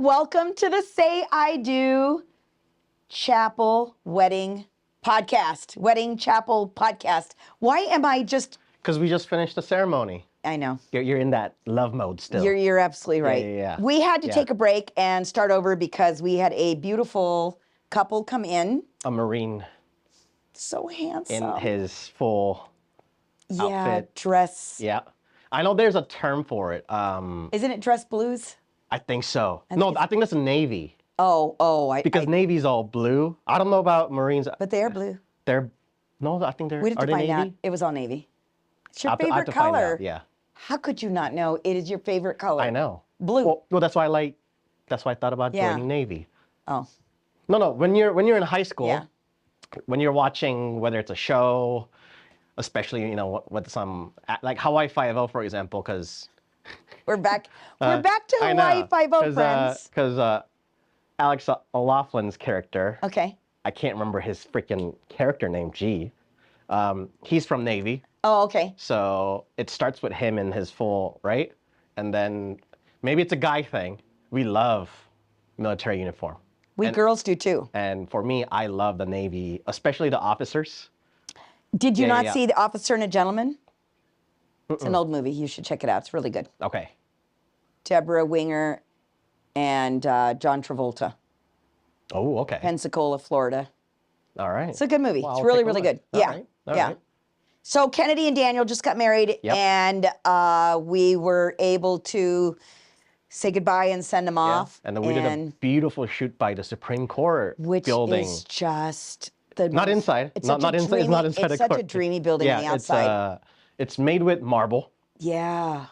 welcome to the Say I Do Chapel Wedding Podcast. Wedding Chapel Podcast. Why am I just... Because we just finished the ceremony. I know. You're in that love mode still. You're absolutely right. Yeah. We had to take a break and start over because we had a beautiful couple come in. A Marine. So handsome. In his full outfit. Dress. Yeah. I know there's a term for it. Isn't it dress blues? I think so. I think that's Navy. Because Navy's all blue. I don't know about Marines. But they are blue. I think they're, we have to find Navy? out. It was all Navy. It's your I favorite have to color. find out, yeah. How could you not know it is your favorite color? I know. Blue. Well, that's why I thought about joining Navy. Oh. No. When you're in high school, when you're watching, whether it's a show, especially, with some, like Hawaii Five-0, for example, because... We're back to Hawaii Five-0, friends. Because Alex O'Loughlin's character. Okay. I can't remember his freaking character name, he's from Navy. Oh, okay. So it starts with him in his full, right? And then maybe it's a guy thing. We love military uniform. We girls do too. And for me, I love the Navy, especially the officers. Did you not see The Officer and a Gentleman? It's an old movie. You should check it out. It's really good. Okay. Deborah Winger and John Travolta. Oh, okay. Pensacola, Florida. All right. It's a good movie. Well, it's really, really good. All right. All right. So Kennedy and Daniel just got married, and we were able to say goodbye and send them off. And then we did a beautiful shoot by the Supreme Court building. Which is just the not inside. It's not inside. It's not inside. It's such a dreamy building on the outside. It's made with marble. Yeah.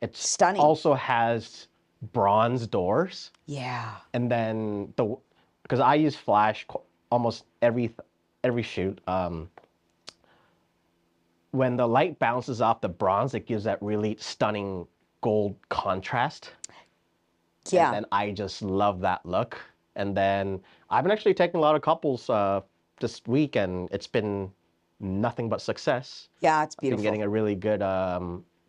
It's stunning. Also has bronze doors. Yeah. And then because I use flash almost every shoot. When the light bounces off the bronze, it gives that really stunning gold contrast. Yeah. And then I just love that look. And then I've been actually taking a lot of couples this week, and it's been nothing but success. Yeah, it's beautiful. I've been getting a really good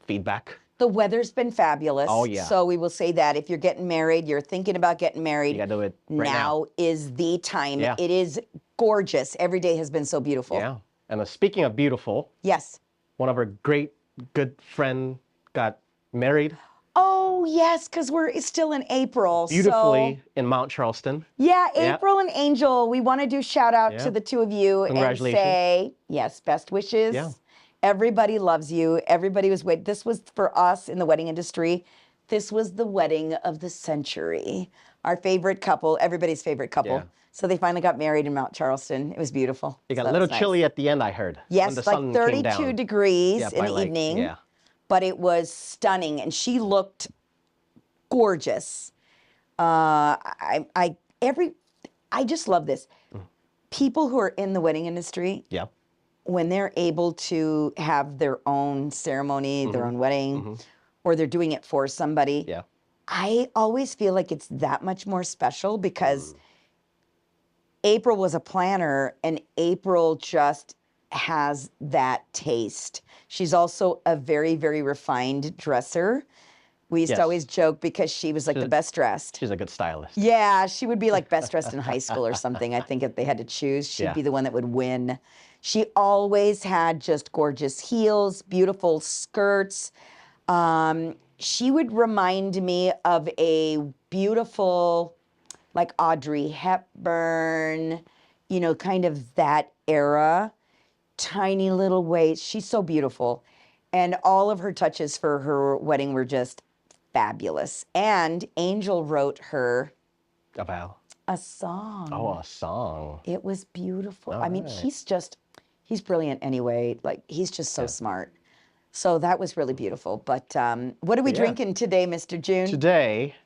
feedback. The weather's been fabulous. Oh, yeah. So we will say that if you're getting married, you're thinking about getting married, you gotta do it right now. Is the time. Yeah. It is gorgeous. Every day has been so beautiful. Yeah. And speaking of beautiful, yes, one of our good friend got married. Oh, yes, because we're still in April. Beautifully in Mount Charleston. Yeah, April and Angel, we want to do shout out to the two of you and say, yes, best wishes. Yeah. Everybody loves you. Everybody was waiting. This was for us in the wedding industry. This was the wedding of the century. Our favorite couple, everybody's favorite couple. Yeah. So they finally got married in Mount Charleston. It was beautiful. It got a little chilly at the end, I heard. Yes, when the sun like 32 degrees in the evening. Yeah. But it was stunning, and she looked gorgeous. I just love this. People who are in the wedding industry, when they're able to have their own ceremony, their own wedding, or they're doing it for somebody, I always feel like it's that much more special because April was a planner, and April just has that taste. She's also a very, very refined dresser. We used to always joke because she was like the best dressed. She's a good stylist. Yeah, she would be like best dressed in high school or something. I think if they had to choose, she'd be the one that would win. She always had just gorgeous heels, beautiful skirts. She would remind me of a beautiful, like Audrey Hepburn, kind of that era. Tiny little waist. She's so beautiful. And all of her touches for her wedding were just fabulous. And Angel wrote her a song. Oh, a song. It was beautiful. All I mean, he's brilliant anyway. Like, he's just so smart. So that was really beautiful. But what are we drinking today, Mr. June? Today,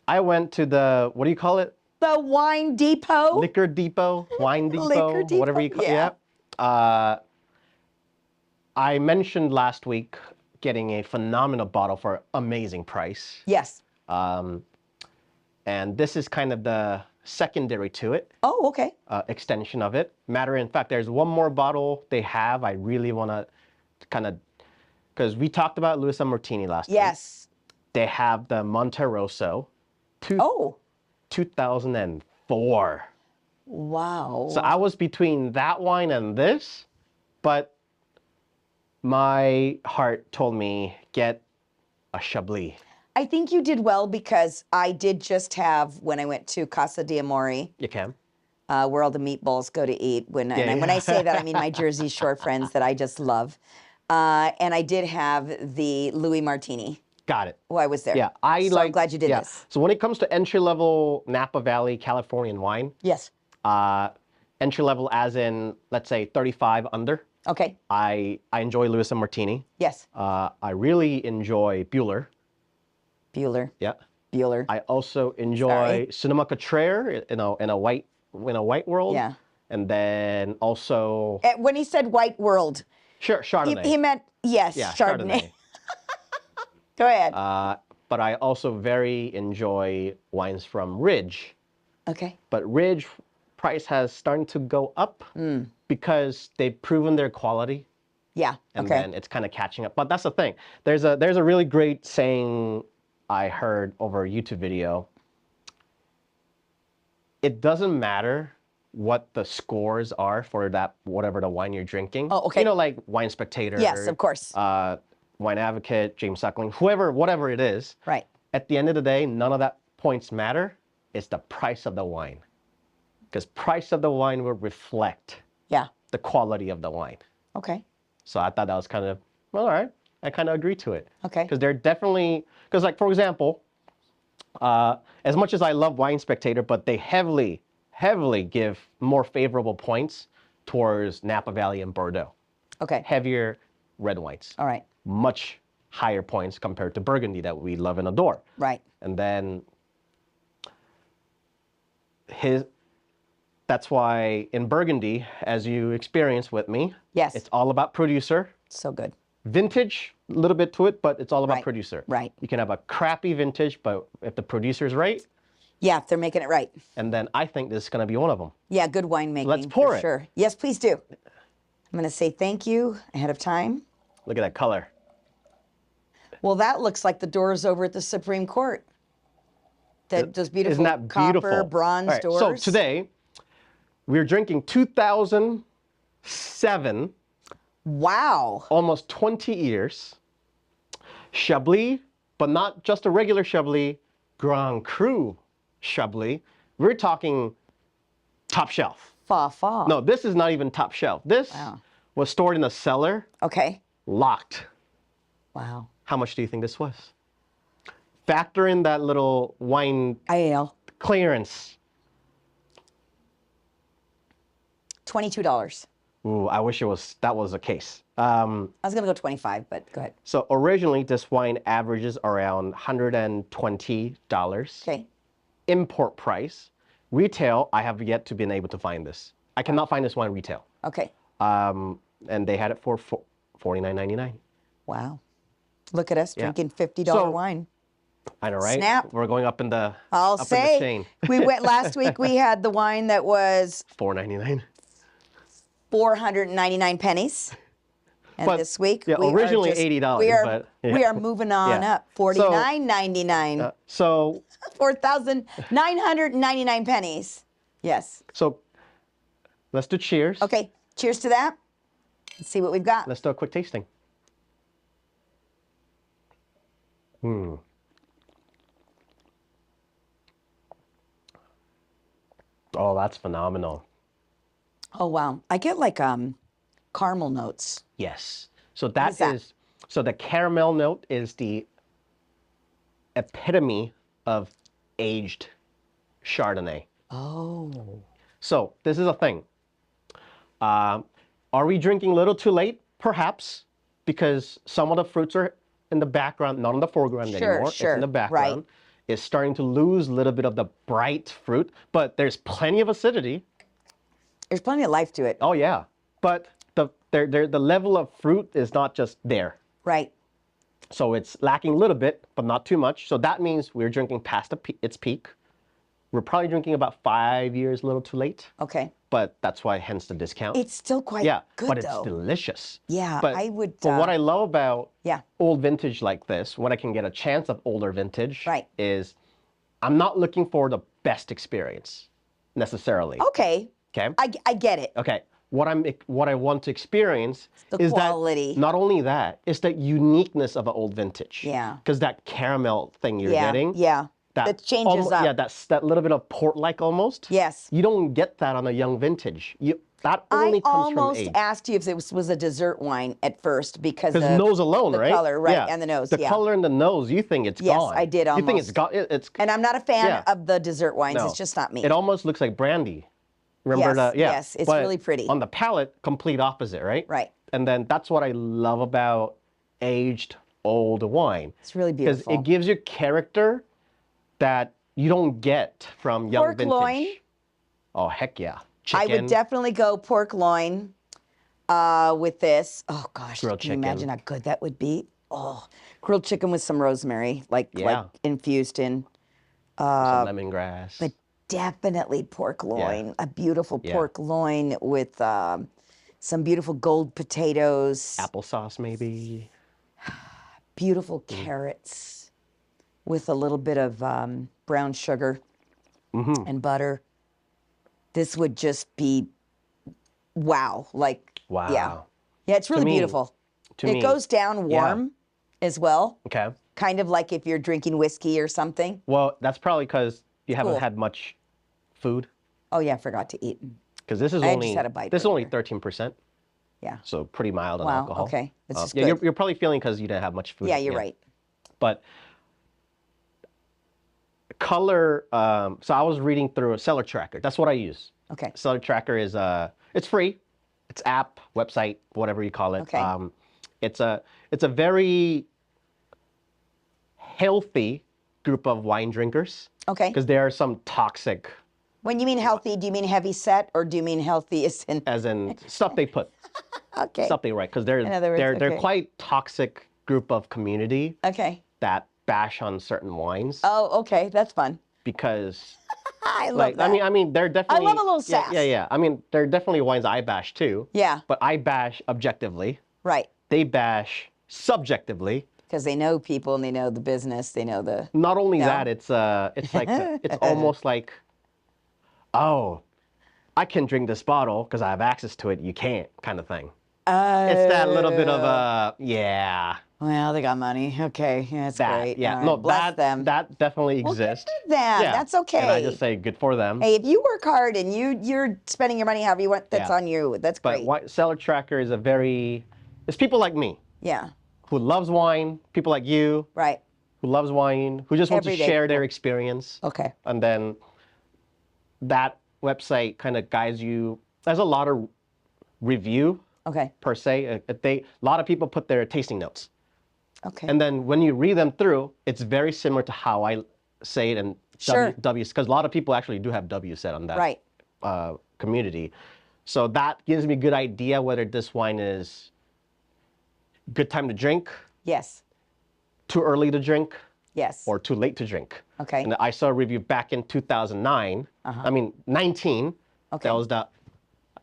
I went to the, what do you call it? The Wine Depot. Liquor Depot, Wine Depot, Liquor Depot, whatever you call it. Yeah. I mentioned last week getting a phenomenal bottle for an amazing price. Yes. And this is kind of the secondary to it. Oh, okay. Extension of it. Matter in fact, there's one more bottle they have. I really want to kind of, because we talked about Louis Martini last week. Yes. They have the Monte Rosso, Oh, 2004. wow. So I was between that wine and this, but my heart told me get a Chablis. I think you did well because I did just have, when I went to Casa Del Sabor, You can. where all the meatballs go to eat. When Yeah. when I say that, I mean my Jersey Shore friends that I just love. And I did have the Louis Martini. Got it. Oh, I was there. Yeah, I'm glad you did this. So when it comes to entry-level Napa Valley Californian wine, Yes. entry-level as in, let's say, 35 under, Okay. I enjoy Lewis and Martini. Yes. I really enjoy Bueller. Bueller. Yeah. Bueller. I also enjoy Sonoma Cutrer in a white world. Yeah. And then also When he said white world, Chardonnay. he meant, yes, Yeah, Chardonnay. Go ahead. But I also very enjoy wines from Ridge. Okay. But Ridge price has started to go up because they've proven their quality. Yeah. And Okay. then it's kind of catching up. But that's the thing. There's a really great saying I heard over a YouTube video. It doesn't matter what the scores are for that whatever the wine you're drinking. Oh, okay. You know, like Wine Spectator. Yes, of course. Wine Advocate, James Suckling, whatever it is. Right. At the end of the day, none of that points matter. It's the price of the wine. Because price of the wine will reflect the quality of the wine. Okay. So I thought that was kind of, well, all right. I kind of agree to it. Okay. Because they're definitely, because like, for example, as much as I love Wine Spectator, but they heavily give more favorable points towards Napa Valley and Bordeaux. Okay. Heavier red wines. All right. Much higher points compared to Burgundy that we love and adore. Right. And then that's why in Burgundy, as you experienced with me, Yes. it's all about producer. So good. Vintage, a little bit to it, but it's all about Right. producer. Right. You can have a crappy vintage, but if the producer's right, Yeah, if they're making it right. and then I think this is going to be one of them. Yeah, good winemaking. Let's pour for it. Sure. Yes, please do. I'm going to say thank you ahead of time. Look at that color. Well, that looks like the doors over at the Supreme Court. Those beautiful Isn't that beautiful? copper bronze All right, doors. so today, we're drinking 2007, Wow. almost 20 years, Chablis, but not just a regular Chablis, Grand Cru Chablis. We're talking top shelf. Fa. No, this is not even top shelf. This was stored in a cellar, Okay. locked. Wow. How much do you think this was? Factor in that little wine IAL. clearance. $22. Ooh, I wish that was the case. I was going to go 25, but go ahead. So originally, this wine averages around $120. Okay. Import price. Retail, I have yet to been able to find this. I cannot find this wine retail. Okay. And they had it for $49.99. Wow. Look at us drinking $50 So- wine. I know, right? Snap. We're going up in the I'll up in the say chain. we went last week. We had the wine that was $4.99. 499 pennies. And But, this week, yeah, we are originally just- $80, We are, but, yeah. we are moving on Yeah. up. $49.99. So 4,999 pennies. Yes. let's do cheers. Okay. Cheers to that. Let's see what we've got. Let's do a quick tasting. Oh, that's phenomenal. Oh wow. I get like caramel notes. Yes. So is that that? is so the caramel note is the epitome of aged Chardonnay. Oh. So this is a thing. Are we drinking a little too late? Perhaps, because some of the fruits are in the background, not in the foreground anymore. It's in the background. Right. It's starting to lose a little bit of the bright fruit, but there's plenty of acidity. There's plenty of life to it. Oh yeah, but the level of fruit is not just there. Right. So it's lacking a little bit, but not too much. So that means we're drinking past its peak. We're probably drinking about 5 years a little too late, Okay. but that's why hence the discount. It's still quite good but though. it's delicious. Yeah, But, I would, But what I love about yeah. old vintage like this, when I can get a chance of older vintage, Right. is I'm not looking for the best experience necessarily. Okay. Okay. I get it. Okay. What I want to experience The is quality. that not only that, it's that uniqueness of an old vintage. Yeah. Because that caramel thing you're Yeah. getting. Yeah. That changes up. Yeah, that little bit of port-like almost. Yes. You don't get that on a young vintage. That I only comes from almost age. asked you if it was a dessert wine at first because Because the nose alone, the right? color, right, Yeah. and the nose, The yeah. color and the nose, you think it's Yes, gone. I did You think it's almost. gone. It's And I'm not a fan Yeah. of the dessert wines. no. It's just not me. It almost looks like brandy. Remember Yes, that? Yeah. yes, it's But really pretty. On the palate, complete opposite, right? Right. And then that's what I love about aged old wine. It's really beautiful. Because it gives you character that you don't get from young Pork vintage. loin. Oh, heck yeah. I Chicken. would definitely go pork loin with this. Oh gosh, Grilled can you imagine chicken. how good that would be? Oh, grilled chicken with some rosemary, like Yeah. infused in. Some lemongrass. But definitely pork loin, a beautiful pork loin with some beautiful gold potatoes, Applesauce, maybe. beautiful carrots with a little bit of brown sugar and butter. This would just be wow. Like, Wow. Yeah, it's really me- beautiful. to It me, goes down warm as well, Okay. kind of like if you're drinking whiskey or something. Well, that's probably because you haven't Cool. had much food. Oh yeah, I forgot to eat. Because this is I just only had a bite this is only earlier. 13%, Yeah. so pretty mild on Wow, alcohol. okay. This is yeah, good. you're probably feeling because you didn't have much food. Yeah, you're right. But color. So I was reading through a Cellar Tracker. That's what I use. Okay. Cellar Tracker is it's free. It's app, website, whatever you call it. Okay. It's a very healthy group of wine drinkers. Okay. Because there are some toxic, When you mean healthy, do you mean heavy set or do you mean healthy as in? as in stuff they put, Okay. stuff they write. Because they're In other words, they're okay. quite toxic group of community Okay. that bash on certain wines Oh, okay. That's fun. because. I love Like that. I mean, they're definitely. love a little sass. Yeah. I mean, there are definitely wines I bash too. Yeah. But I bash objectively. Right. They bash subjectively. Because they know people and they know the business. They know the. Not only No. that, it's like it's almost like, oh, I can drink this bottle because I have access to it. You can't, kind of thing. It's that little bit of a yeah. Well, they got money. Okay. Yeah, that's That great. yeah. All right. No, Bless them. that definitely Well, good exists. for them. Yeah. That's okay. And I just say good for them. Hey, if you work hard and you're spending your money however you want, that's Yeah. on you. That's But great. Cellar Tracker is it's people like me Yeah. who loves wine, people like you Right. who loves wine, who just want to Everyday share their experience. Okay. And then that website kind of guides you. There's a lot of review Okay. per se. A lot of people put their tasting notes. Okay. And then when you read them through, it's very similar to how I say it in Sure. W, because a lot of people actually do have W set on that Right. community. So that gives me a good idea whether this wine is good time to drink, Yes. too early to drink, Yes. or too late to drink. Okay. And I saw a review back in 2009. I mean, 19. Okay. That was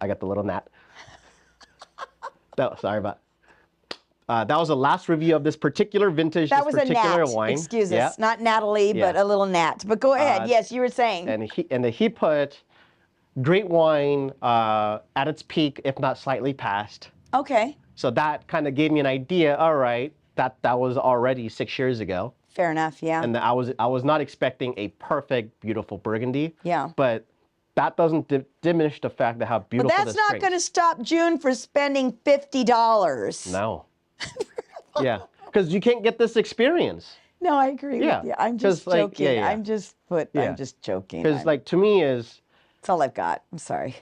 I got the little gnat. Sorry about. That was the last review of this particular vintage, That this was a particular gnat. wine. Excuse Yeah. us. Not Natalie, but Yeah. a little gnat. But go ahead. Yes, you were saying. And he put great wine at its peak, if not slightly past. Okay. So that kind of gave me an idea. All right, that was already 6 years ago. Fair enough. Yeah. And I was not expecting a perfect, beautiful Burgundy. Yeah. But that doesn't diminish the fact that how But beautiful that's this not grape going to stop June for spending $50. No. Yeah, because you can't get this experience. No, I agree Yeah, with you. I'm just 'cause, like, joking. yeah. I'm just joking. Because like to me is That's all I've got. I'm sorry.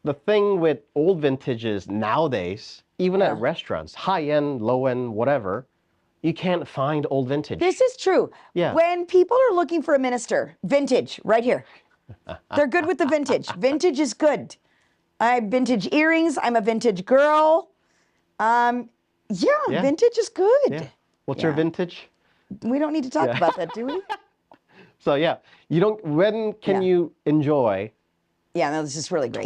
the thing with old vintages nowadays, even at restaurants, high end, low end, whatever, you can't find old vintage. This is true. Yeah. When people are looking for a minister, vintage, right here. They're good with the vintage. Vintage is good. I have vintage earrings. I'm a vintage girl. Yeah, vintage is good. Yeah. What's your Yeah. vintage? We don't need to talk about that, do we? So yeah, when can Yeah. you enjoy Yeah, no, this is really great.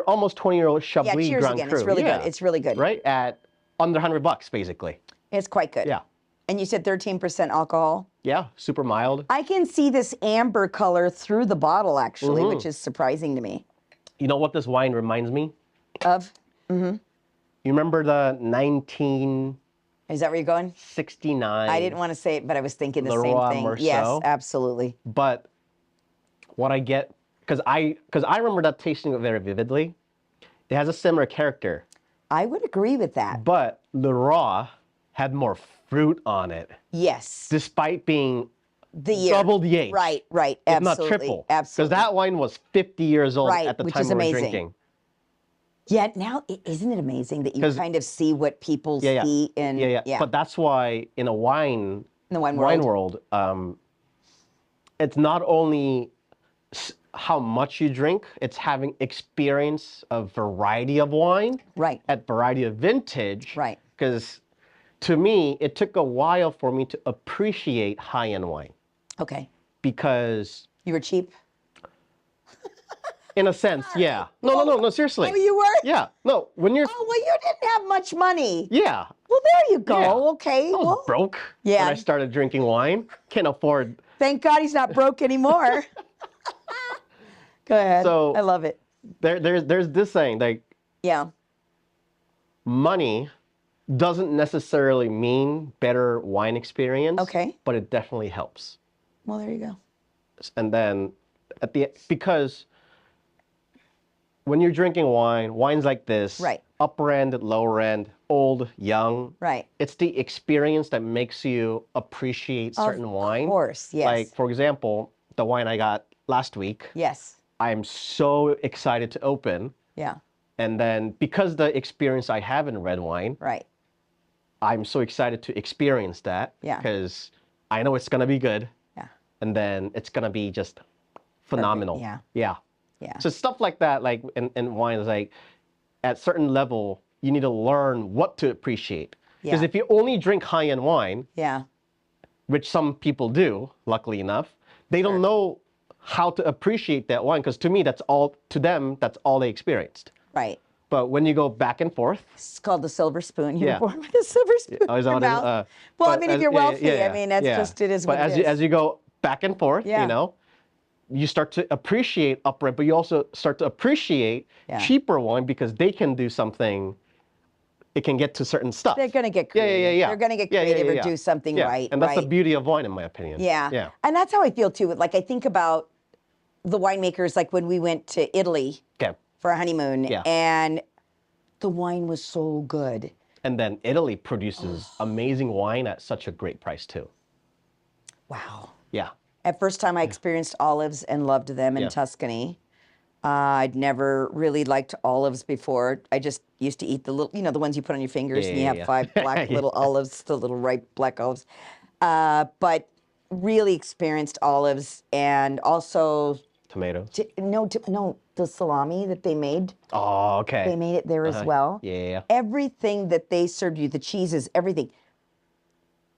almost 20-year-old Chablis Yeah, cheers Grand again. Cru? It's really good. It's really good. Right at under $100 basically. It's quite good. Yeah. And you said 13% alcohol? Yeah, super mild. I can see this amber color through the bottle, actually, which is surprising to me. You know what this wine reminds me? Of? You remember the 1969? Is that where you're going? I didn't want to say it, but I was thinking the same Leroy thing. Merceau. Yes, absolutely. But what I get, because I remember that tasting it very vividly. It has a similar character. I would agree with that. But Leroy had more fruit on it. Yes. Despite being the double the age. Right, right. If Absolutely. not triple. Absolutely. Because that wine was 50 years old Right, at the which time is we were amazing. drinking. Yet now, isn't it amazing that you kind of see what people see in... Yeah. But that's why in a wine... In the wine world, it's not only how much you drink, it's having experience of variety of wine. Right. At variety of vintage. Right. Because to me, it took a while for me to appreciate high-end wine. Okay. Because... You were cheap? In a sense, yeah. No, seriously. Oh, you were? Yeah. No, when you're... Oh, well, you didn't have much money. Yeah. Well, there you go. Yeah. Okay. I was broke when I started drinking wine. Can't afford... Thank God he's not broke anymore. Go ahead. So, I love it. There's this saying, like... Yeah. Money doesn't necessarily mean better wine experience. Okay. But it definitely helps. Well, there you go. And then, because when you're drinking wine, wines like this... Right. Upper end, lower end, old, young. Right. It's the experience that makes you appreciate certain wine. Of course, yes. Like, for example, the wine I got last week. Yes. I'm so excited to open. Yeah. And then because the experience I have in red wine. Right. I'm so excited to experience that. Yeah. Because I know it's going to be good. Yeah. And then it's going to be just phenomenal. Perfect. Yeah. Yeah. So stuff like that, like in wine is like, at certain level, you need to learn what to appreciate. Because if you only drink high-end wine, which some people do, luckily enough, they don't know how to appreciate that wine. Because to me, that's all they experienced. Right. But when you go back and forth, it's called the silver spoon. You were born with a silver spoon in your mouth. Well, I mean, if you're wealthy, I mean, that's just it is what it is. But as you go back and forth, you know, you start to appreciate upper end, but you also start to appreciate cheaper wine because they can do something. It can get to certain stuff. They're going to get creative. Yeah. They're going to get creative or do something right. And that's the beauty of wine, in my opinion. Yeah. And that's how I feel too. Like I think about the winemakers, like when we went to Italy for a honeymoon, and the wine was so good. And then Italy produces amazing wine at such a great price too. Wow. Yeah. At first time I experienced olives and loved them in Tuscany. I'd never really liked olives before. I just used to eat the little, you know, the ones you put on your fingers and you have 5 black little olives, the little ripe black olives. But really experienced olives and also... Tomatoes? No, the salami that they made. Oh, okay. They made it there as well. Yeah. Everything that they served you, the cheeses, everything,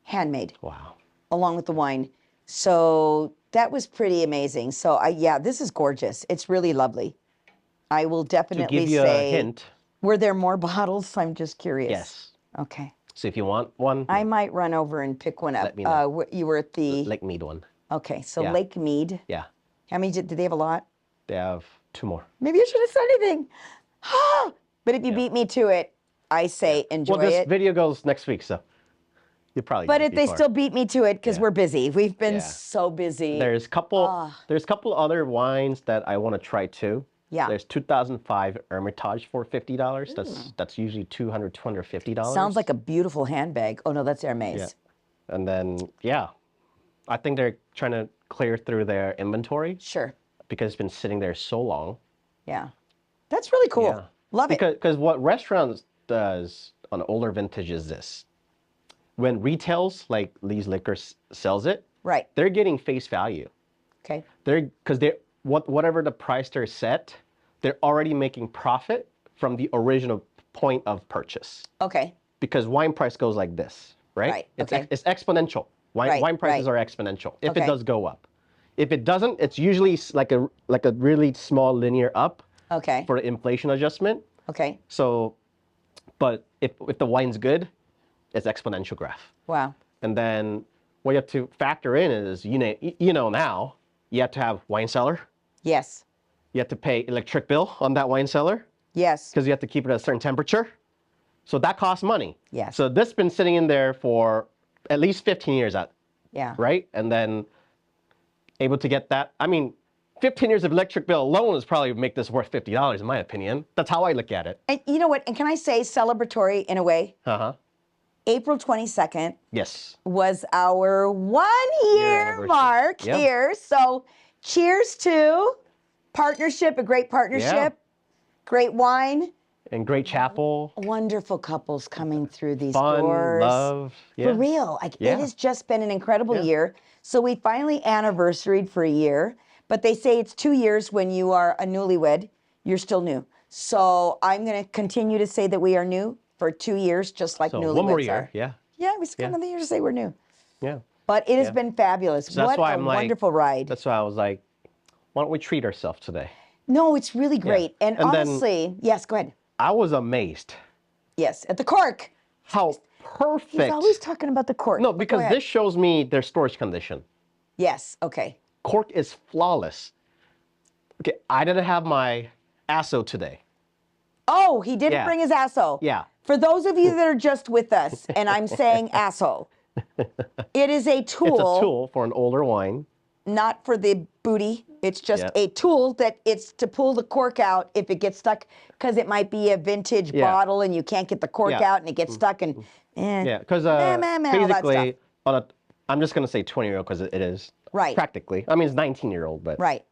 handmade. Wow. Along with the wine. So that was pretty amazing. So this is gorgeous. It's really lovely. I will definitely say. To give you a hint. Were there more bottles? I'm just curious. Yes. Okay. So if you want one. I might run over and pick one up. Let me know. You were at the... Lake Mead one. Okay, so Lake Mead. Yeah. How many did they have a lot? They have 2 more. Maybe I should have said anything. But if you beat me to it, I say enjoy it. Well, this video goes next week, so you probably. But if they still beat me to it, because we're busy. We've been so busy. There's couple other wines that I want to try too. Yeah. There's 2005 Hermitage for $50. That's usually $250. Sounds like a beautiful handbag. Oh no, that's Hermes. Yeah. And then I think they're trying to clear through their inventory. Sure. Because it's been sitting there so long. Yeah. That's really cool. Yeah. Love it. Because what restaurants does on older vintage is this. When retails, like Lee's Liquor sells it, right, they're getting face value. Okay. Whatever the price they're set, they're already making profit from the original point of purchase. Okay. Because wine price goes like this, right? Right. It's exponential. Wine prices are exponential if it does go up. If it doesn't, it's usually like a really small linear up. Okay. For the inflation adjustment. Okay. So, but if the wine's good, it's exponential graph. Wow. And then what you have to factor in is, now, you have to have wine cellar. Yes. You have to pay electric bill on that wine cellar Yes. because you have to keep it at a certain temperature. So that costs money. Yes. So this has been sitting in there for at least 15 years, Yeah. right? And then able to get that. I mean, 15 years of electric bill alone is probably make this worth $50 in my opinion. That's how I look at it. And you know what? And can I say celebratory in a way? Uh-huh. April 22nd Yes. was our 1 year anniversary. mark Yep. here. So cheers to partnership, a great partnership, great wine. And great chapel. Wonderful couples coming through these Fun, doors. love. Yeah. For real. Like, Yeah. It has just been an incredible Yeah. year. So we finally anniversaried for a year. But they say it's 2 years when you are a newlywed. You're still new. So I'm going to continue to say that we are new for 2 years, just like So newlyweds one more year. are. Yeah. Yeah, we still another year to say we're new. Yeah. But it has been fabulous. So that's what why a I'm like, wonderful ride. That's why I was like, why don't we treat ourselves today? No, it's really great. And And then- honestly, yes, go ahead. I was amazed Yes, at the cork. how perfect. He's always talking about the cork. No, but go because ahead. this shows me their storage condition. Yes, okay. Cork is flawless. Okay, I didn't have my ASO today. Oh, he didn't Yeah. bring his asso. Yeah. For those of you that are just with us, and I'm saying asso, it is a tool, It's a tool for an older wine. not for the booty. It's just Yeah. a tool that it's to pull the cork out if it gets stuck, because it might be a vintage Yeah. bottle and you can't get the cork Yeah. out and it gets stuck and Yeah, because all that basically, I'm just going to say 20-year-old because it is. Right. Practically. I mean, it's 19-year-old, but. right,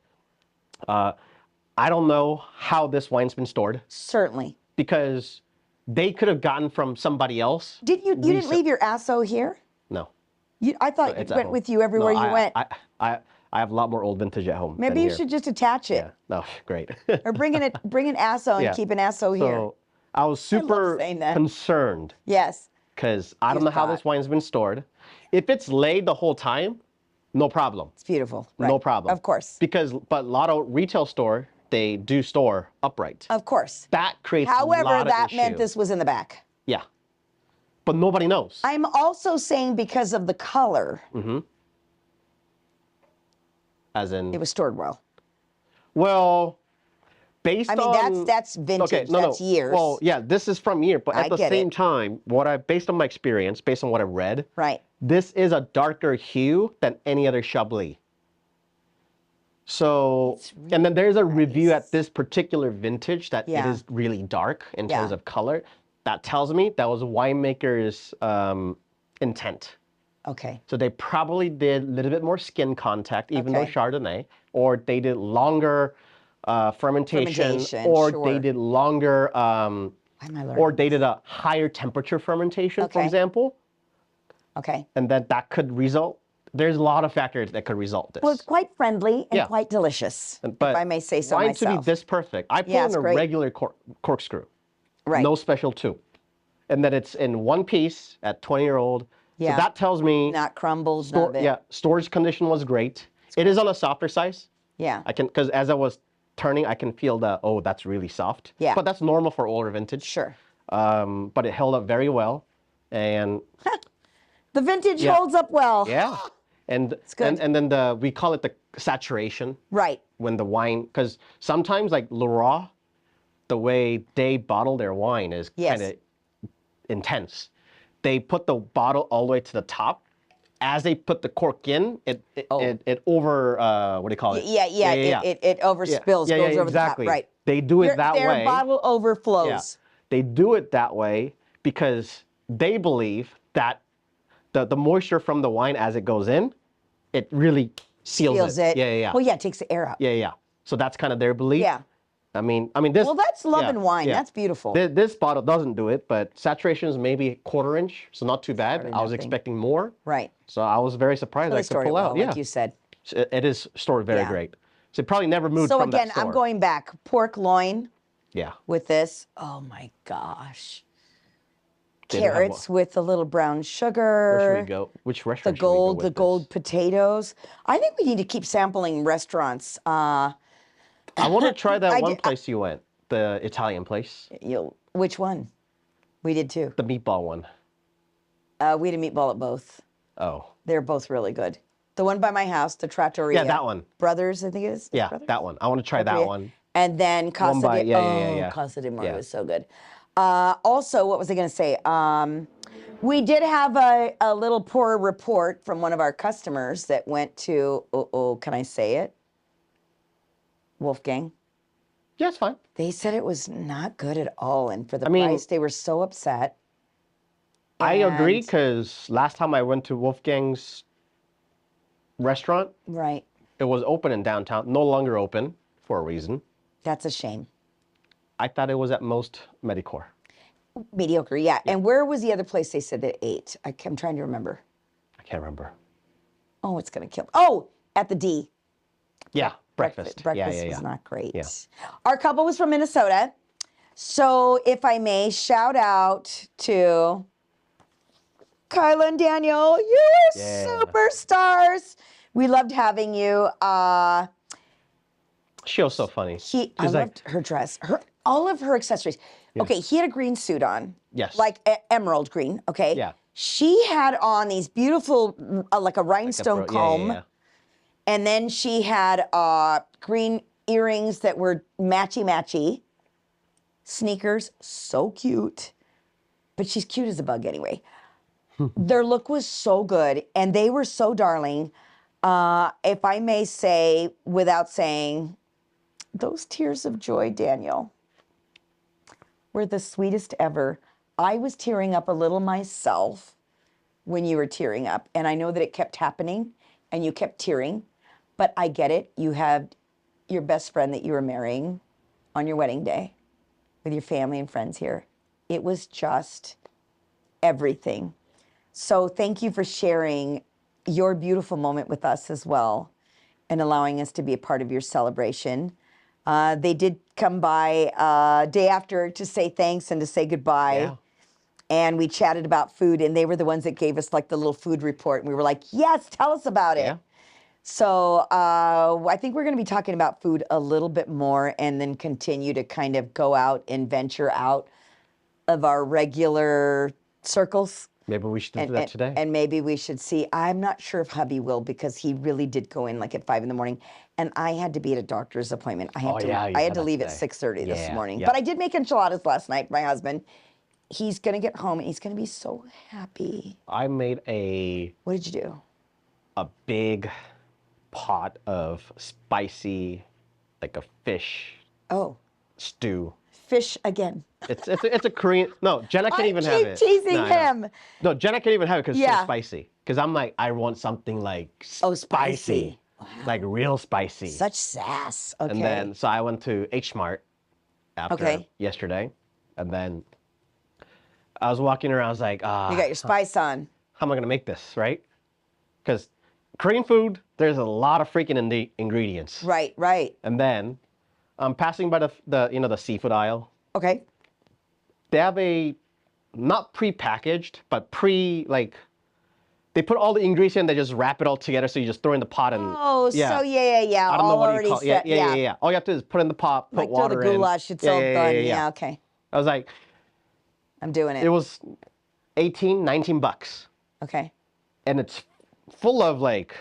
I don't know how this wine's been stored certainly. because they could have gotten from somebody else. Did you didn't leave your asso here? No. I thought It's it at went home. with you everywhere No, you went. I have a lot more old vintage at home. Maybe than you here. should just attach it. Yeah. No, great. Or bring an asso and Yeah. keep an asso here. So I was super saying that. concerned Yes. because I don't know how this wine's been stored. If it's laid the whole time, no problem. It's beautiful. No Right. problem. Of course. But a lot of retail store, they do store upright. Of course. That creates a However, lot of that meant issue. this was in the back. Yeah. But nobody knows. I'm also saying because of the color, As in, it was stored well. well, based I mean, on that's vintage. okay, no, That's years. Well, yeah, this is from year, but I at the get same it. time, based on my experience, based on what I've read, Right. this is a darker hue than any other Chablis. So, and then there's a review at this particular vintage that Yeah. it is really dark in Yeah. terms of color. That tells me that was a winemaker's intent. Okay. So they probably did a little bit more skin contact, even though Okay. Chardonnay, or they did longer fermentation, or sure. they did longer, Why am I learning? or they did a higher temperature fermentation, for Okay. example, Okay. and then that could result. There's a lot of factors that could result this. Well, it's quite friendly and Yeah. quite delicious, But if I may say so wine myself. to be this perfect, I put Yeah, in it's a great. regular corkscrew, Right. no special tube, and that it's in one piece at 20-year-old. Yeah. So that tells me Not crumbles, none of it. yeah, storage condition was great. It is on a softer size. Yeah. I can, because as I was turning, I can feel that, oh, that's really soft. Yeah. But that's normal for older vintage. Sure. But it held up very well. And The vintage Yeah. holds up well. yeah. And good. and then we call it the saturation Right. when the wine, because sometimes like Leroy, the way they bottle their wine is Yes. kind of intense. They put the bottle all the way to the top. As they put the cork in, it over what do you call it? Yeah. It overspills, Yeah, goes over exactly. the top. Right. They do it that Their way. bottle overflows. Yeah. They do it that way because they believe that the moisture from the wine as it goes in, it really seals it. Yeah. Well, yeah, it takes the air out. Yeah. So that's kind of their belief. Yeah. I mean this. Well, that's love yeah, and wine. yeah. That's beautiful. This bottle doesn't do it, but saturation is maybe a quarter inch, so not too bad. I was nothing. expecting more. Right. So I was very surprised So I they could stored it pull well, out. Yeah. like you said. It is stored very Yeah. great. So it probably never moved So from again, that store. I'm going back. Pork loin Yeah. with this. Oh my gosh. They don't have Carrots with a little brown sugar. Where should we go? Which The restaurant should we go with the this? gold potatoes. I think we need to keep sampling restaurants. I want to try that I one did- place you went, the Italian place, Which one? We did too. the meatball one. We had a meatball at both. Oh. They're both really good. The one by my house, the Trattoria. Yeah, that one. Brothers, I think it is. Yeah, Brothers? that one. I want to try that one. And then Casa by- de yeah. Casa de Mar Yeah. was so good. Also, what was I going to say? We did have a little poor report from one of our customers that went to, can I say it? Wolfgang. Yeah, it's fine. They said it was not good at all. And for the mean- price, they were so upset. I agree, And- because last time I went to Wolfgang's restaurant, Right. it was open in downtown, no longer open for a reason. That's a shame. I thought it was at most Medicore. Mediocre, yeah. And where was the other place they said they ate? I'm trying to remember. I can't remember. Oh, it's going to kill. Oh, at the D. Yeah, breakfast. Breakfast yeah. was not great. Yeah. Our couple was from Minnesota. So if I may, shout out to Kyla and Daniel. You are Yeah. superstars. We loved having you. She was so funny. I She's like, loved her dress. All of her accessories. Okay, he had a green suit on. Yes. Like emerald green, okay? Yeah. She had on these beautiful, like a rhinestone comb. Yeah. And then she had green earrings that were matchy-matchy. Sneakers, so cute. But she's cute as a bug anyway. Their look was so good, and they were so darling. If I may say, without saying, those tears of joy, Daniel, were the sweetest ever. I was tearing up a little myself when you were tearing up, and I know that it kept happening, and you kept tearing, but I get it. You had your best friend that you were marrying on your wedding day with your family and friends here. It was just everything. So thank you for sharing your beautiful moment with us as well and allowing us to be a part of your celebration. They did come by day after to say thanks and to say goodbye. Yeah. And we chatted about food, and they were the ones that gave us like the little food report. And we were like, yes, tell us about it. Yeah. So I think we're going to be talking about food a little bit more and then continue to kind of go out and venture out of our regular circles. Maybe we should do that today. And maybe we should see. I'm not sure if hubby will, because he really did go in like at 5 a.m. And I had to be at a doctor's appointment. I had you to said leave that at today. 6:30 this Yeah, morning. yeah. But I did make enchiladas last night, my husband. He's going to get home and he's going to be so happy. I made a What did you do? big pot of spicy, like a fish Oh, stew. fish again. It's a Korean. No, Jenna can't even have keep it. teasing No, I know. him. No, Jenna can't even have it because it's Yeah. so spicy. Because I'm like, I want something like Oh, spicy. spicy. Like real spicy. Such sass. Okay. And then, so I went to H Mart after yesterday. And then I was walking around, I was like, you got your spice on. how am I going to make this, right? Because Korean food, there's a lot of freaking ingredients. Right, right. And then I'm passing by the seafood aisle. Okay. They have a, not pre-packaged, but they put all the ingredients in, they just wrap it all together, so you just throw in the pot and... Oh, so yeah. I don't know all what you already call it. set. Yeah. All you have to do is put in the pot, put Like water throw the goulash, in. it's all done. Yeah. Yeah, okay. I was like, I'm doing it. it was 18, 19 bucks. Okay. And it's full of like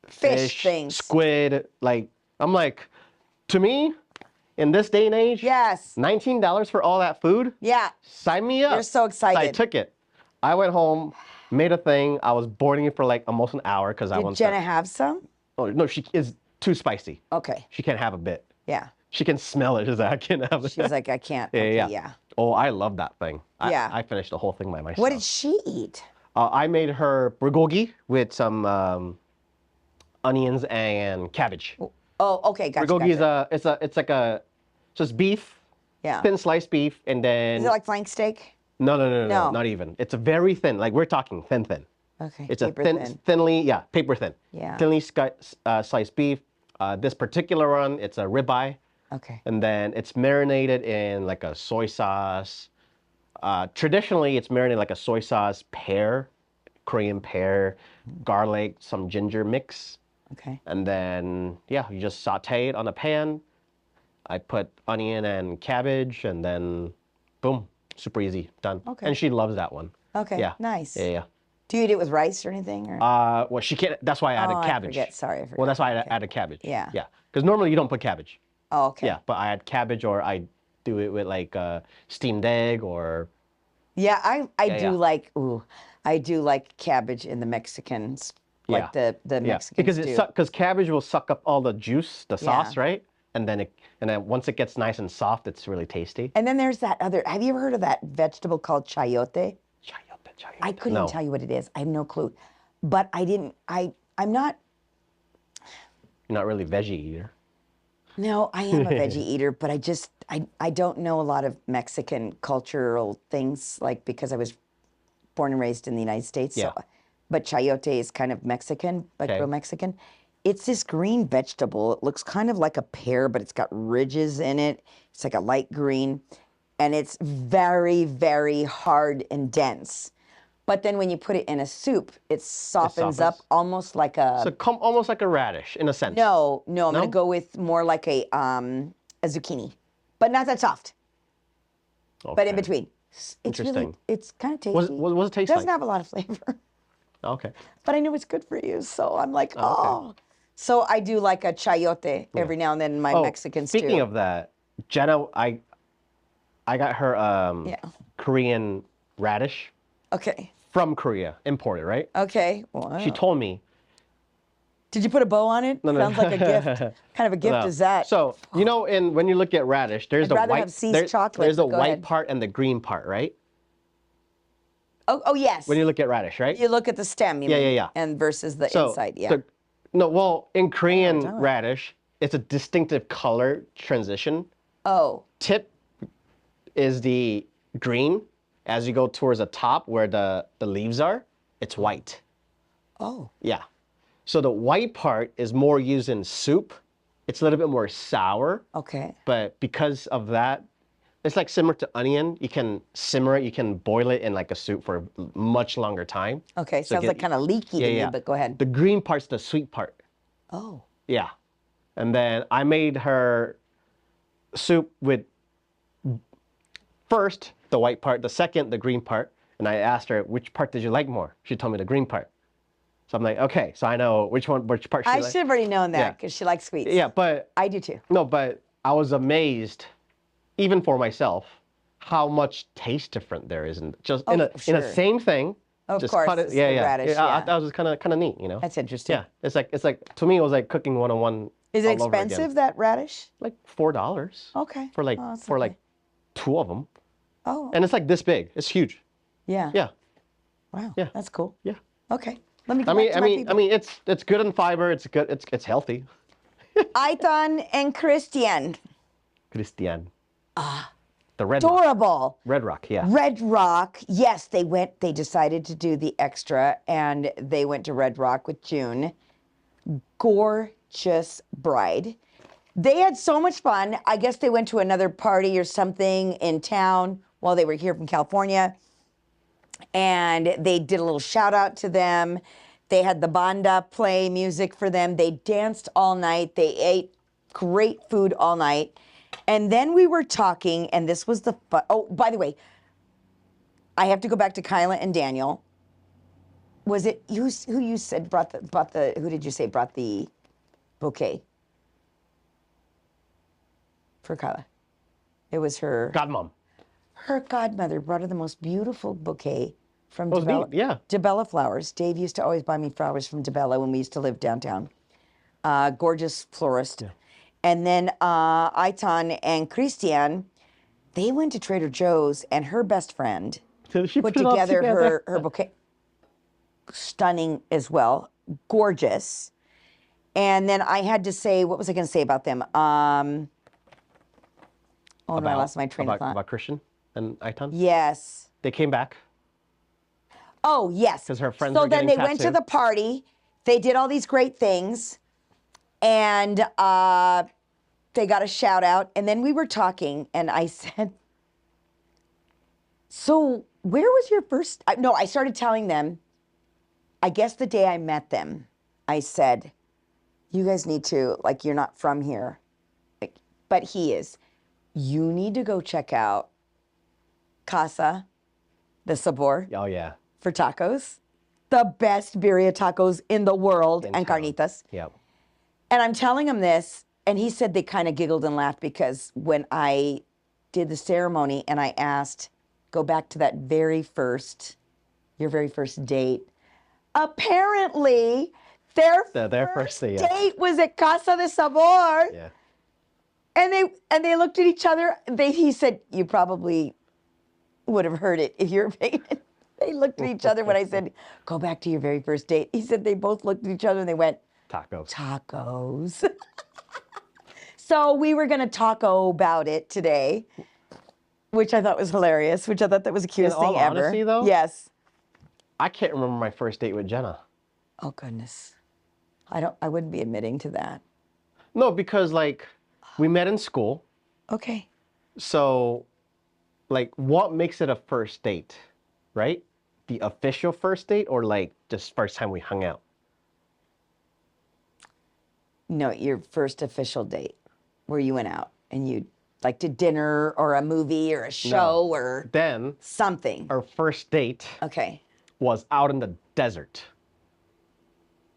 Fish things. squid, I'm like, to me, in this day and age, Yes. $19 for all that food? Yeah. Sign me up. You're so excited. So I took it. I went home, made a thing. I was boarding it for like almost an hour because I Did wanted Jenna have some? Oh, no, she is too spicy. Okay. She can't have a bit. Yeah. She can smell it. She's like, I can't have it. She's like, I can't. Yeah. Oh, I love that thing. Yeah. I finished the whole thing by myself. What did she eat? I made her bulgogi with some onions and cabbage. Oh, okay, gotcha. Bulgogi gotcha. it's like a just beef, Yeah. thin sliced beef, and then Is it like flank steak? no, No. not even. It's a very thin. Like we're talking thin. Okay. It's paper a thin, paper thin. Yeah. Thinly sliced beef. This particular one, it's a ribeye. Okay. And then it's marinated in like a soy sauce. Traditionally, it's marinated like a soy sauce, pear, Korean pear, garlic, some ginger mix. Okay. And then, yeah, you just saute it on a pan. I put onion and cabbage, and then boom, super easy, done. Okay. And she loves that one. Okay. Yeah. Nice. Yeah. Do you eat it with rice or anything? Or? Well, she can't. That's why I added cabbage. I forget. Sorry, I forget. Well, that's why I Okay. added cabbage. Yeah. Yeah. Because normally you don't put cabbage. Oh, okay. Yeah, but I add cabbage, or I do it with like steamed egg, or. Yeah, I Yeah, do yeah. like I do like cabbage in the Mexicans, like the Mexican because stew. because cabbage will suck up all the juice, the sauce, Yeah. right? And then once it gets nice and soft, it's really tasty. And then there's that other. Have you ever heard of that vegetable called chayote? Chayote. I couldn't No. even tell you what it is. I have no clue. But I didn't. I'm not. You're not really veggie eater. No, I am a veggie eater, but I don't know a lot of Mexican cultural things, like because I was born and raised in the United States. Yeah. So, but chayote is kind of Mexican, like Okay. real Mexican. It's this green vegetable. It looks kind of like a pear, but it's got ridges in it. It's like a light green, and it's very, very hard and dense. But then when you put it in a soup, it softens up softens. almost like a. So almost like a radish in a sense. No, I'm going No? to go with more like a zucchini, but not that soft. But in Okay. between. It's really, Interesting. it's kind of tasty. What does it taste doesn't like? have a lot of flavor, Okay. but I know it's good for you. So I'm like, Oh, okay. oh. So I do like a chayote every now and then in my Mexican stew. Speaking of that, Jenna, I got her Yeah. Korean radish Okay. from Korea, imported, right? Okay. Wow. She told me. Did you put a bow on it? No. Sounds like a gift. Kind of a gift No. is that? So when you look at radish, there's I'd the rather white. have See's chocolate, There's the but go white ahead. part and the green part, right? Oh, yes. When you look at radish, right? You look at the stem, you Yeah, mean, yeah, yeah. and versus the So inside, yeah. in Korean talking about. radish, it's a distinctive color transition. Oh, Tip is the green. As you go towards the top where the leaves are, it's white. oh, Yeah. So the white part is more used in soup. It's a little bit more sour, okay. but because of that, it's like similar to onion. You can simmer it, you can boil it in like a soup for a much longer time. Okay, So sounds like kind of leaky to me, but go ahead. The green part's the sweet part. Oh, Yeah. And then I made her soup with first the white part, the second the green part, and I asked her which part did you like more. She told me the green part. So I'm like, okay, so I know which part she I likes. should have already known that Yeah. because she likes sweets. Yeah, but I do too. no, but I was amazed, even for myself, how much taste different there is in just in a sure. same thing. Of just course, cut it. it's Yeah, the yeah. radish, Yeah, yeah. that was kind of neat, you know. That's interesting. Yeah, it's like to me it was like cooking 101. Is it all over again. expensive, that radish? Like $4. Okay. For like Oh, that's for okay. like 2 of them, Oh, and it's like this big. It's huge. yeah. Yeah, Wow. Yeah. That's cool. yeah. Okay. Let me I get mean, back to I my mean, people. I mean, it's good in fiber. It's good. It's healthy. Aitan and Christian. Christian. The Red Rock. Adorable. Red Rock. Yeah. Red Rock, yes, they decided to do the extra and they went to Red Rock with June. Gorgeous bride. They had so much fun. I guess they went to another party or something in town while they were here from California. And they did a little shout out to them. They had the banda play music for them. They danced all night. They ate great food all night. And then we were talking, and this was the fun. Oh, by the way, I have to go back to Kyla and Daniel. Was it you who you said brought the who did you say brought the bouquet for Kyla? It was her Godmom. her godmother brought her the most beautiful bouquet from was neat, yeah. DeBella Flowers. Dave used to always buy me flowers from DeBella when we used to live downtown. Gorgeous florist. Yeah. And then Aitan and Christian, they went to Trader Joe's, and her best friend So she put it all together her bouquet. Stunning as well. Gorgeous. And then I had to say, what was I going to say about them? Oh, no, I lost my train of thought. About Christian and Aitan. Yes. They came back. Oh, yes. 'Cause her friends So were then getting they went to tattooed. the party. They did all these great things. And they got a shout out. And then we were talking, and I said, so where was your first? No, I started telling them, I guess the day I met them, I said, you guys need to, like, you're not from here. Like, but he is. You need to go check out Casa Del Sabor Oh yeah. for tacos. the best birria tacos in the world In and town. carnitas. Yep. And I'm telling him this, and he said they kind of giggled and laughed because when I did the ceremony and I asked, go back to that your very first date, apparently their first first date, yeah. date was at Casa Del Sabor. Yeah. And they looked at each other. He said, you probably would have heard it if you were paying it. They looked at each other when I said, go back to your very first date. He said they both looked at each other and they went, Tacos. tacos. So we were going to taco about it today, which I thought was hilarious, which I thought that was the cutest thing ever. In all honesty, though? Yes. I can't remember my first date with Jenna. Oh, goodness. I wouldn't be admitting to that. No, because like we met in school. Okay. So like what makes it a first date, right? The official first date or like just first time we hung out? No, your first official date where you went out and you like did dinner or a movie or a show or Then something. our first date Okay. was out in the desert.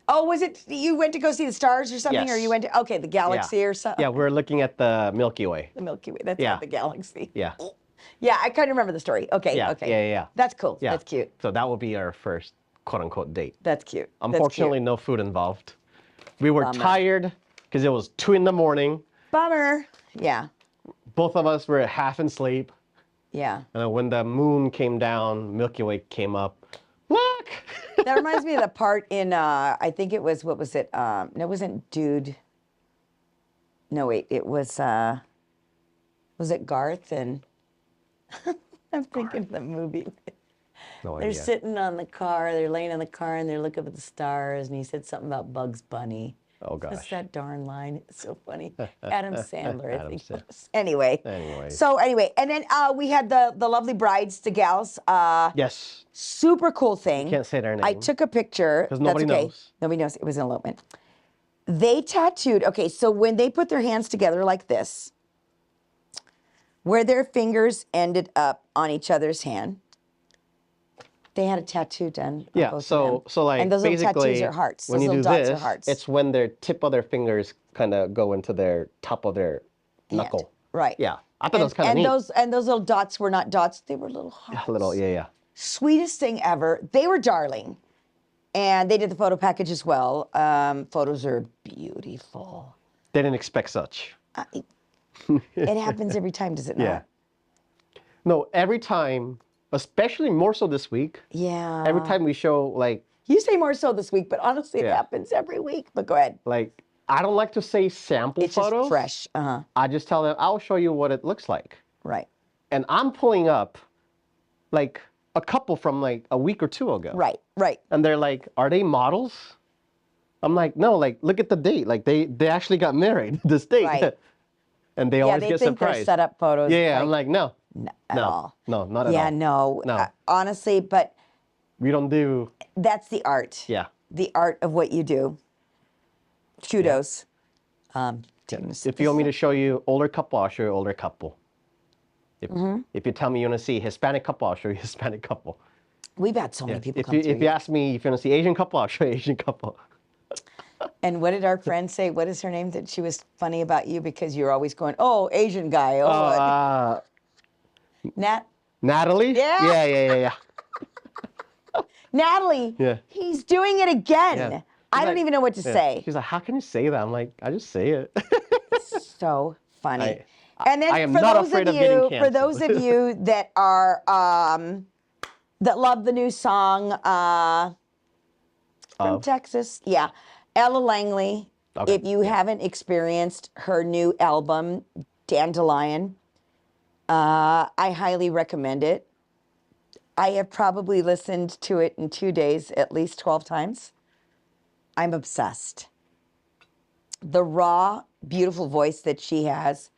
Oh, was it you went to go see the stars or something? Or Yes. you went to, okay, the galaxy or something? Yeah, we were looking at the Milky Way. The Milky Way. That's Yeah. not the galaxy. Yeah. Yeah, I kind of remember the story. Okay, Yeah, okay. yeah. That's cool. Yeah. That's cute. So that would be our first quote unquote date. That's cute. Unfortunately, no food involved. We were Bummer. tired because it was 2 a.m. Bummer. Yeah. Both of us were half in sleep. Yeah. And then when the moon came down, Milky Way came up. Look! That reminds me of the part in, I think it was, what was it? No, it wasn't Dude. No, wait, it was it Garth? And I'm thinking of the movie. No They're idea. sitting on the car, they're laying on the car, and they're looking up at the stars, and he said something about Bugs Bunny. Oh, What's gosh. that darn line? It's so funny. Adam Sandler, I Adam think. Sandler. Anyway. Anyways. So anyway, and then we had the lovely brides, the gals. Yes. Super cool thing. Can't say their name. I took a picture. 'Cause nobody That's okay. knows. Nobody knows. It was an elopement. They tattooed. Okay, so when they put their hands together like this, where their fingers ended up on each other's hand, they had a tattoo done. On Yeah, both so of them. so like and those little basically tattoos are hearts. when Those you do little dots this, are hearts. it's when their tip of their fingers kind of go into their top of their Hand. knuckle. Right. Yeah, I thought that was kind of and neat. those little dots were not dots; they were little hearts. A little, yeah. Sweetest thing ever. They were darling, and they did the photo package as well. Photos are beautiful. They didn't expect such. It happens every time, does it not? Yeah. No, every time, especially more so this week. Yeah. Every time we show You say more so this week, but honestly, it Yeah. happens every week. But go ahead. like I don't like to say sample It's photos. just fresh. Uh-huh. I just tell them I'll show you what it looks like, Right. and I'm pulling up like a couple from like a week or 2 ago. Right. Right. And they're like, "Are they models?" I'm like, "No, like look at the date. Like they actually got married this date." Right. And they Yeah, always they get think they're surprised. set up photos. Yeah, I'm like, no, at all. no, not at Yeah, all. no. No. Honestly, but We don't do. that's the art. Yeah. The art of what you do. Kudos. If you want me to show you older couple, I'll show you older couple. If you tell me you want to see Hispanic couple, I'll show you Hispanic couple. We've had so many people If come you through if you here. ask me if you want to see Asian couple, I'll show you Asian couple. And what did our friend say? What is her name that she was funny about you because you're always going, oh, Asian guy. Oh, Nat. Natalie? Yeah. Yeah. Natalie. Yeah. He's doing it again. Yeah. I She's don't like- even know what to say. She's like, how can you say that? I'm like, I just say it. So funny. I and then am for not those afraid of of getting you, for canceled. those of you that are that love the new song from Texas, yeah, Ella Langley. Okay. If you haven't experienced her new album, Dandelion, I highly recommend it. I have probably listened to it in 2 days at least 12 times. I'm obsessed. The raw, beautiful voice that she has.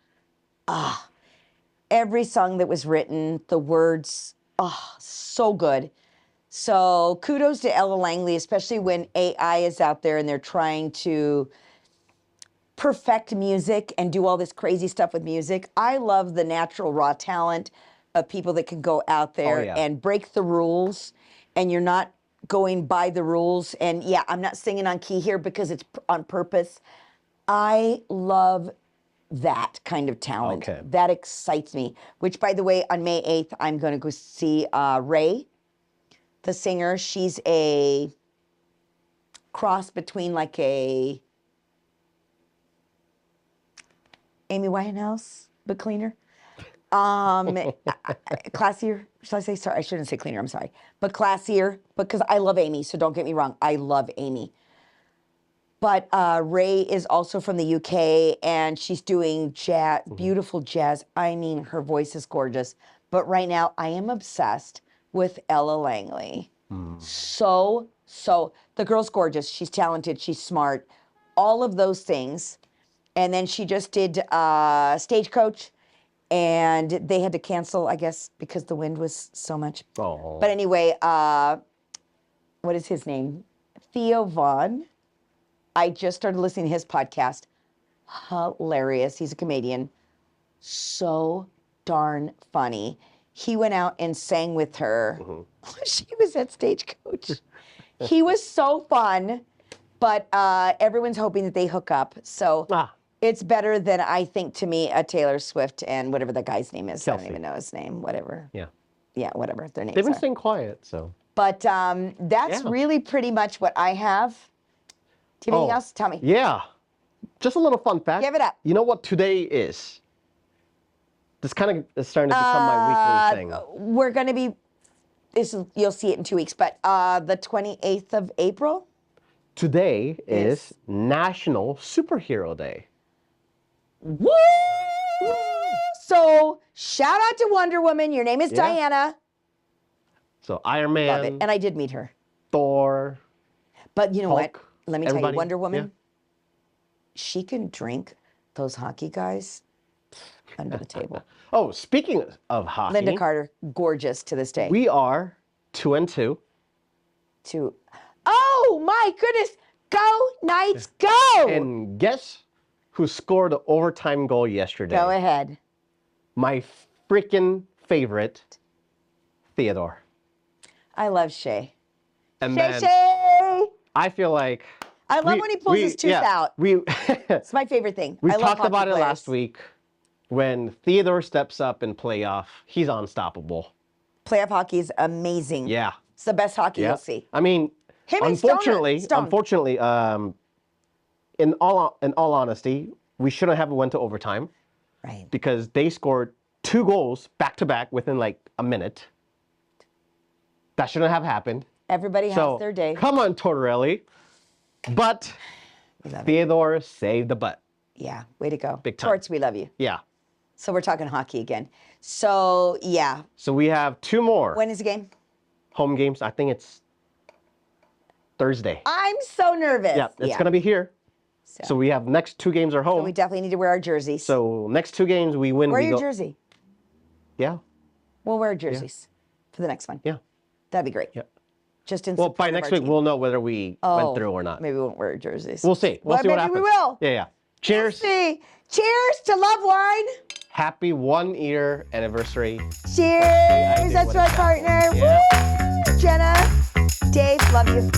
Every song that was written, the words, so good. So kudos to Ella Langley, especially when AI is out there and they're trying to perfect music and do all this crazy stuff with music. I love the natural raw talent of people that can go out there yeah. and break the rules, and you're not going by the rules. And yeah, I'm not singing on key here because it's on purpose. I love that kind of talent. Okay. That excites me. Which, by the way, on May 8th, I'm going to go see Ray, the singer. She's a cross between like a Amy Winehouse, but cleaner. Classier. Should I say? Sorry, I shouldn't say cleaner. I'm sorry, but classier because I love Amy. So don't get me wrong. I love Amy. But Ray is also from the UK, and she's doing jazz, beautiful jazz. I mean, her voice is gorgeous. But right now, I am obsessed with Ella Langley. So, the girl's gorgeous. She's talented. She's smart. All of those things. And then she just did Stagecoach, and they had to cancel, I guess, because the wind was so much. Oh. But anyway, what is his name? Theo Vaughn. I just started listening to his podcast. Hilarious. He's a comedian. So darn funny. He went out and sang with her. She was at Stagecoach. He was so fun, but everyone's hoping that they hook up. So it's better than, I think, to me, a Taylor Swift and whatever that guy's name is. Kelsey. I don't even know his name. Whatever. Yeah. Yeah, whatever their names They've been are. staying quiet, so. But that's really pretty much what I have. Do you have anything else? Tell me. Yeah. Just a little fun fact. Give it up. You know what today is? This kind of is starting to become my weekly thing. We're going to be, you'll see it in 2 weeks, but the 28th of April? Today is National Superhero Day. Woo! So, shout out to Wonder Woman. Your name is Diana. So, Iron Man. Love it. And I did meet her. Thor. But you know Hulk, what? Let me tell you, Wonder Woman, yeah. she can drink those hockey guys under the table. Oh, speaking of hockey. Linda Carter, gorgeous to this day. We are 2-2. Oh my goodness! Go Knights, go! And guess who scored the overtime goal yesterday? Go ahead. My freaking favorite, Theodore. I love Shay. And Shay, then Shay! I feel like I love when he pulls his tooth out. It's my favorite thing. We I love talked hockey about it players. last week. When Theodore steps up in playoff, he's unstoppable. Playoff hockey is amazing. Yeah. It's the best hockey you'll see. I mean, Him and unfortunately, Stone. in all honesty, we shouldn't have went to overtime. Right. Because they scored 2 goals back to back within like a minute. That shouldn't have happened. Everybody has their day. Come on, Tortorelli. But Theodore saved the butt. Yeah, way to go. Big time. Torts, we love you. Yeah. So we're talking hockey again. So, yeah. So we have 2 more When is the game? home games. I think it's Thursday. I'm so nervous. Yeah, it's going to be here. So we have next 2 games are home. We definitely need to wear our jerseys. So next 2 games we win. Wear we your go. jersey. Yeah. We'll wear jerseys for the next one. Yeah. That'd be great. Yeah. Just in Well, support by of next our week team. we'll know whether we went through or not. Maybe we won't wear jerseys. We'll see. We'll see what happens. Maybe we will. Yeah, yeah. Cheers. We'll see. Cheers to love wine. Happy 1-year anniversary. Cheers. That's my partner. Yeah. Woo! Jenna, Dave, love you.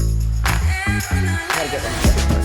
Gotta get one.